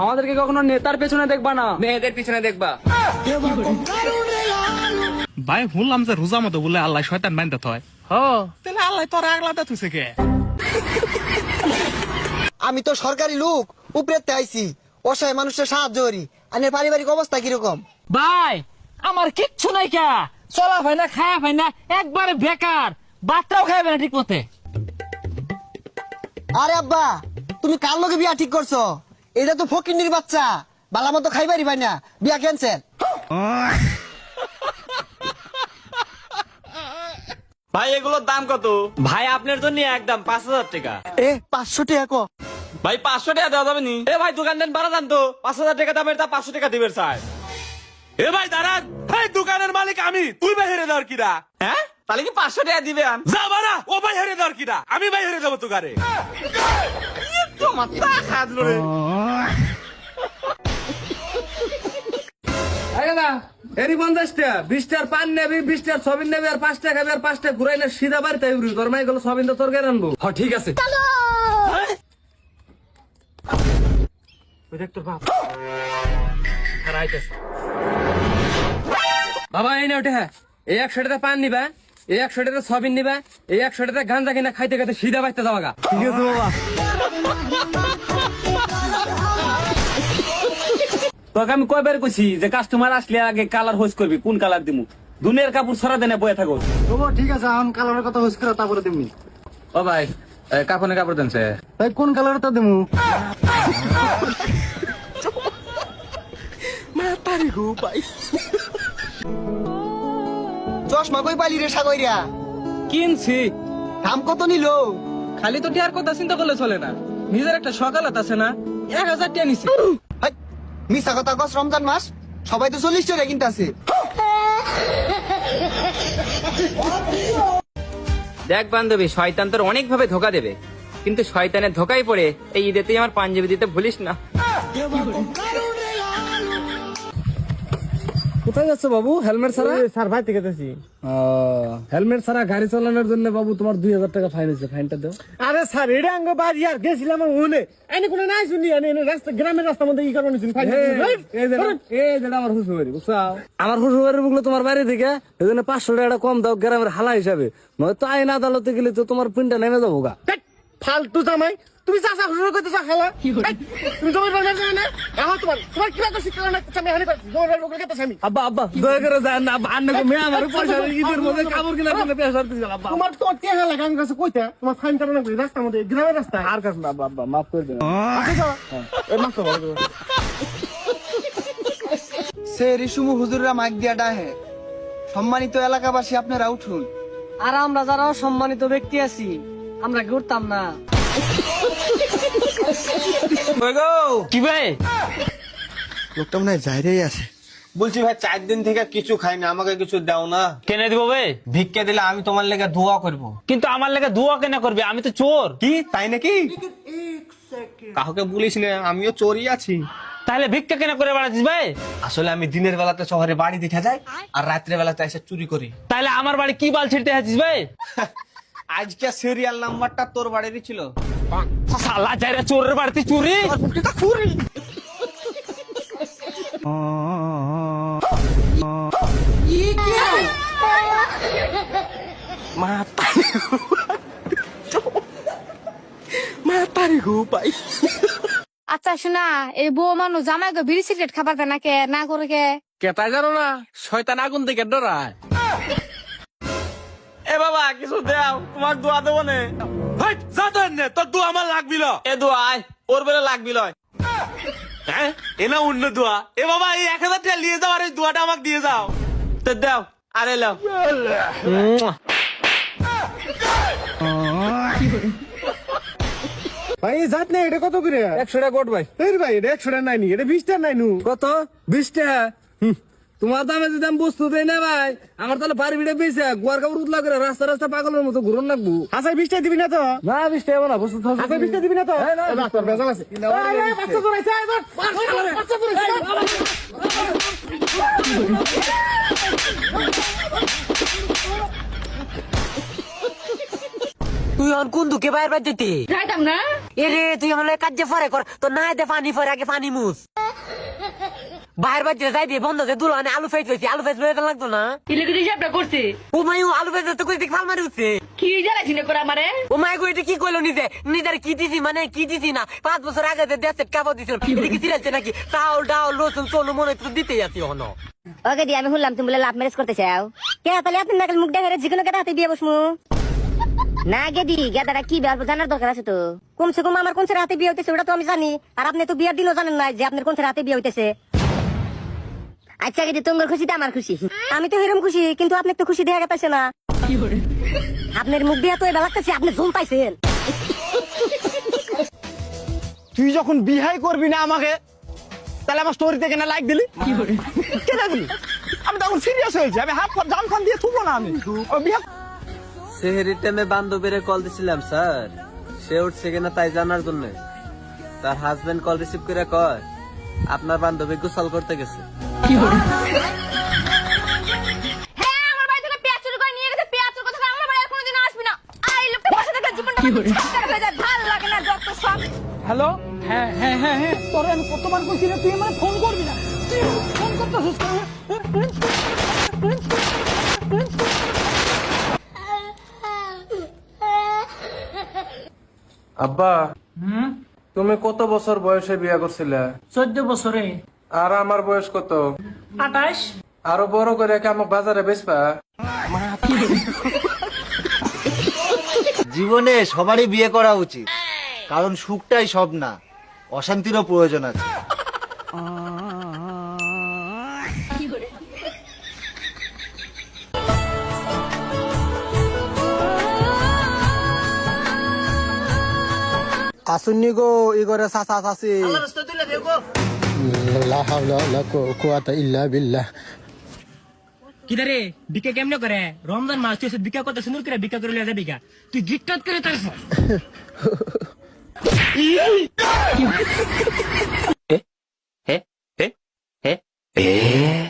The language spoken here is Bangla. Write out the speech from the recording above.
আমাদেরকে কখনো নেতার পেছনে দেখবা না, মেয়েদের পিছনে দেখবা। ভাই শুনলাম যে রোজা মতো বলে আল্লাহ শয়তান বান্ধা হয়। তাহলে আল্লাহ তোর আগলাতে তুইছে কে? আমি তো সরকারি লোক, উপরে আইছি, অসহায় মানুষের সাহায্য করি। আপনার পারিবারিক অবস্থা কিরকম? ভাই আমার কিচ্ছু নাই কা, চলা ভাই না, খায়া ভাই না, একবারে বেকার, বাচ্চাও খাইবে না ঠিক মতে। আরে আব্বা, তুমি কার লগে বিয়া ঠিক করছো? এটা তো ফকিন্নির বাচ্চা, বালা মতো খাইবারি ভাই না, বিয়া ক্যান্সেল। ভাই এগুলোর দাম কত? ভাই আপনার জন্য একদম 5,000 টাকা। 500 টাকা কো? ভাই 500 টাকা দেওয়া যাবে নি? এ ভাই দোকান দেন বাড়া দাম তো, 5,000 টাকা দামের তা 500 টাকা দিবেন স্যার। এ ভাই দাঁড়ান, এই দোকানের মালিক আমি, তুই ভাই হেরে দেওয়ার কিনা? হ্যাঁ তাহলে কি 500 টাকা দিবেন? যা বাড়া, ও ভাই হেরে দেওয়ার কিনা? আমি ভাই হেরে দেবো তোকারে। মাথা খাদলো রে। এরি 50 টাকা, 20 টাকার পান নেবি, 20 টাকার সবিন নেবি, আর 5 টাকা খাবি, আর 5 টাকা ঘুরাইলে সিধা বাড়িতে আইবি। তোর মাই গুলো সবিন তো তোর কে আনবো। হ্যাঁ ঠিক আছে। বাবা এই না ওটা, এই 100 টাকা পান নিবা, এই 100 টাকা সবিন নিবা, এই 100 টাকা গাঁজা কিনা খাইতে খাইতে সিধা বাড়িতে যাওয়া গা। ঠিক আছে বাবা। তোকে আমি কয়বার কইছি যে কাস্টমার আসলে আগে কালার হোস করবি, কোন কালার দিমু? দুনিয়ার কাপড় ছড়া দেনে বয়ে থাকো। বাবা ঠিক আছে, এখন কালারের কথা হইছ করে তারপরে দিমনি। ও ভাই কাপড়ে কাপড় দেনছে ভাই কোন কালারটা দিমু? চশমা কই পালি রে সাগইরা? কিনছি। দাম কত নিলো? খালি তো টিয়ার কথা চিন্তা করলে চলে না, নিজের একটা সকালত আছে না, 1000 টাকা নিছি। হাই, মিছা কথা কস, রমজান মাস সবাই তো 40 টাকা কিনতাছে। দেখ বান্ধবী, শয়তান তোর অনেক ভাবে ধোকা দেবে, কিন্তু শয়তানের ধোকায় পড়ে এই ঈদেতেই আমার পাঞ্জাবি দিতে ভুলিস না। কোথায় যাচ্ছে বাবু? হেলমেট ছাড়া? স্যার ভাই থেকে যাচ্ছি। হেলমেট ছাড়া গাড়ি চালানোর জন্য বাবু তোমার 2000 টাকা ফাইন হয়েছে, ফাইনটা দাও। আরে স্যার এটা আঙ্গ বাড়ি আর গেছিলাম ওনে, আইনে কোনো নাই শুনি, আইনে রাস্তা গ্রামের রাস্তার মধ্যে কি কারণে শুনি ফাইন। এই যেটা আমার শ্বশুরবাড়ি, বুঝছো? আমার শ্বশুরবাড়ির বুকলো তোমার বাড়ি থেকে, এই জন্য 500 টাকা কম দাও গ্রামের হালা হিসাবে, নয়তো আইন আদালতে গেলে তো তোমার পিনটা নেমে যাবো গা। ফালতু জামাই, তুমি চাচা শ্বশুর করতে চা খালা, তুমি জমির বাজার যাবে না? এখন তোমার কি বাকি শিক্ষা না? আমি হানি পাচ্ছি জমির বাজার বকলে কথা আমি। আব্বা আব্বা দয়া করে যান না, আন্না মেয়ে আমার পয়সা ঈদের মধ্যে কাপড় কেনার জন্য পেশা দিছিল। আব্বা তোমার তো টেহা লাগা আমি কাছে কইতা, তোমার ফাইন কারণ না রাস্তার মধ্যে গ্রামের রাস্তা আর কাছে না। আব্বা আব্বা মাফ করে দেন। এই মাছ তো ভালো সে রিসুমু হুজুররা মাইক দিয়া ডাহে, সম্মানিত এলাকাবাসী আপনারা উঠুন। আর আমরা যারা সম্মানিত ব্যক্তি আছি, আমরা কি উঠতাম না? কি ভাই? লোকটা মনে হয় যাইরেই আছে। বলছি ভাই 4 দিন থেকে কিছু খাই না, আমাকে কিছু দাও না। কেনে দিব ভাই? ভিক্ষা দিলে আমি তোমার লেগে দোয়া করব। কিন্তু আমার লেগে দুয়া কেন করবি? আমি তো চোর। কি তাই নাকি? কাউকে বলিস না, আমিও চোরই আছি। তাহলে ভিক্ষা কেন করে বেড়াচ্ছিস ভাই? আসলে আমি দিনের বেলাতে শহরে বাড়ি দেখে যাই, আর রাত্রে বেলাতে এসে চুরি করি। তাহলে আমার বাড়ি কি বাল ছিড়তে আছিস ভাই? আজকে সিরিয়াল নাম্বারটা তোর বাড়িরই ছিল। শালা যাইরা চোরের বাড়িতে চুরি। আচ্ছা শোনা, এই বউ মানুষ জামাই গো বিড়ি সিগারেট খাবার দেয় না কে, না করে কে? কেতাই জানো না, শয়তান আগুন থেকে ডরায়। এ বাবা কিছু দেও, তোমার দোয়া দেবো নে। ভাই যা তো এনে, তোর দোয়া আমার লাগবি ল। এ দোয়া আয়, ওর বেলা লাগবি লয়। হ্যাঁ এ না অন্য দোয়া। এ বাবা এই 1000 টাকা নিয়ে যাও, আর এই দোয়াটা আমাকে দিয়ে যাও। তো দেও, আরে লাও। ভাই জাত না এটা কত করে? 100 টাকা কোট ভাই। এই ভাই এটা 100 টাকা নাইনি, এটা 20 টাকা নাইনু। কত? 20 টাকা? তোমার দামে যদি আমি বস্তু দেই না ভাই, আমার তাহলে বাড়ি ভিড়ে বেঁচে গোয়ার কাপড় উতলা করে রাস্তা রাস্তা পাগলের মতো ঘুরন লাগবো। আচ্ছা 20 টাকা দিবি না তো? না 20 টাকা না, বস্তু আচ্ছা 20 টাকা দিবি না তো? ডাক্তার বেজাল আছে। আরে বাচ্চা চুরাইছে, বাচ্চা চুরাইছে। তুই অন কোন দুকে বাইরে বাইর যেতে? যাইতাম না, এরে তুই আমার কাজ যে পরে কর তো না দে পানি পরে আগে পানি মুস বাইরে বাজে যাই দিয়ে বন্ধ যে দুলানে আলু ফেজ হইছে আলু ফেজ লইতে লাগতো না ইলেকট্রিক হিসাবটা করছে ও মাই আলু ফেজ তো কই দেখ ফাল মারি উঠছে কি জ্বালাইছি না করে আমারে ও মাই গো এটা কি কইলো নিজের কি দিছি মানে কি দিছি না 5 বছর আগে যে দেশে কাপড় দিছিল এটা কি চিরাইছে নাকি চাউল ডাউল রসুন চলো মনে তো দিতেই আছি হনো ওকে দি আমি শুনলাম তুমি বলে লাভ ম্যারেজ করতে চাও কে তাহলে আপনি নাকাল মুখ দেখে যেকোনো কেটা হাতে বিয়ে বসমু না গেদি গেদাটা কি ব্যাপার জানার দরকার আছে তো কমসে কম আমার কোন ছেলে হাতে বিয়ে হইতেছে ওটা তো আমি জানি আর আপনি তো বিয়ের দিনও জানেন না যে আপনার কোন ছেলে হাতে বিয়ে হইতেছে আচ্ছা গেদি তোমার খুশিতে আমার খুশি আমি তো এরকম খুশি কিন্তু আপনি তো খুশি দেখা গেছে না আপনার মুখ দিয়ে তো এবার লাগতেছে আপনি জুম পাইছেন তুই যখন বিহাই করবি না আমাকে তাহলে আমার স্টোরিতে কেন লাইক দিলি কেন দিলি আমি তখন সিরিয়াস হয়েছি আমি হাত জাম খান দিয়ে থুবো না আমি বিহা সেহেরির টাইমে বান্ধবীরে কল দিছিলাম স্যার সে উঠছে কিনা তাই জানার জন্য তার হাজবেন্ড কল রিসিভ করে কয় আপনার বান্ধবী গোসল করতে গেছে হ্যাঁ আমার বাড়ি থেকে পেঁয়াজ চুরি করে নিয়ে গেছে পেঁয়াজ চুরি কথা আমার বাড়ি আর কোনোদিন আসবি না এই লোকটা বসে থেকে জীবনটা হয়ে যায় ভালো লাগে না যত সব হ্যালো হ্যাঁ হ্যাঁ হ্যাঁ হ্যাঁ তোরে আমি কতবার কইছি না তুই আমার ফোন করবি না তুই ফোন করতেছিস আব্বা তুমি কত বছর বয়সে বিয়ে করছিলে 14 বছরে আর আমার বয়স কত 28 আরো বড় করে কি আমাকে বাজারে বেচবা জীবনে সবারই বিয়ে করা উচিত কারণ সুখটাই সব না অশান্তিরও প্রয়োজন আছে আসুননি গো ইগরে সাসা সাসি লা হাওলা লা কুওয়াতা ইল্লা বিল্লাহ কিদারে বিকা কেমনে করে রমজান মাস তুই বিকা করতে সুন্দর করে বিকা করে লিয়ে যাবি কা তুই গিটটাত করে তারছ হে হে হে হে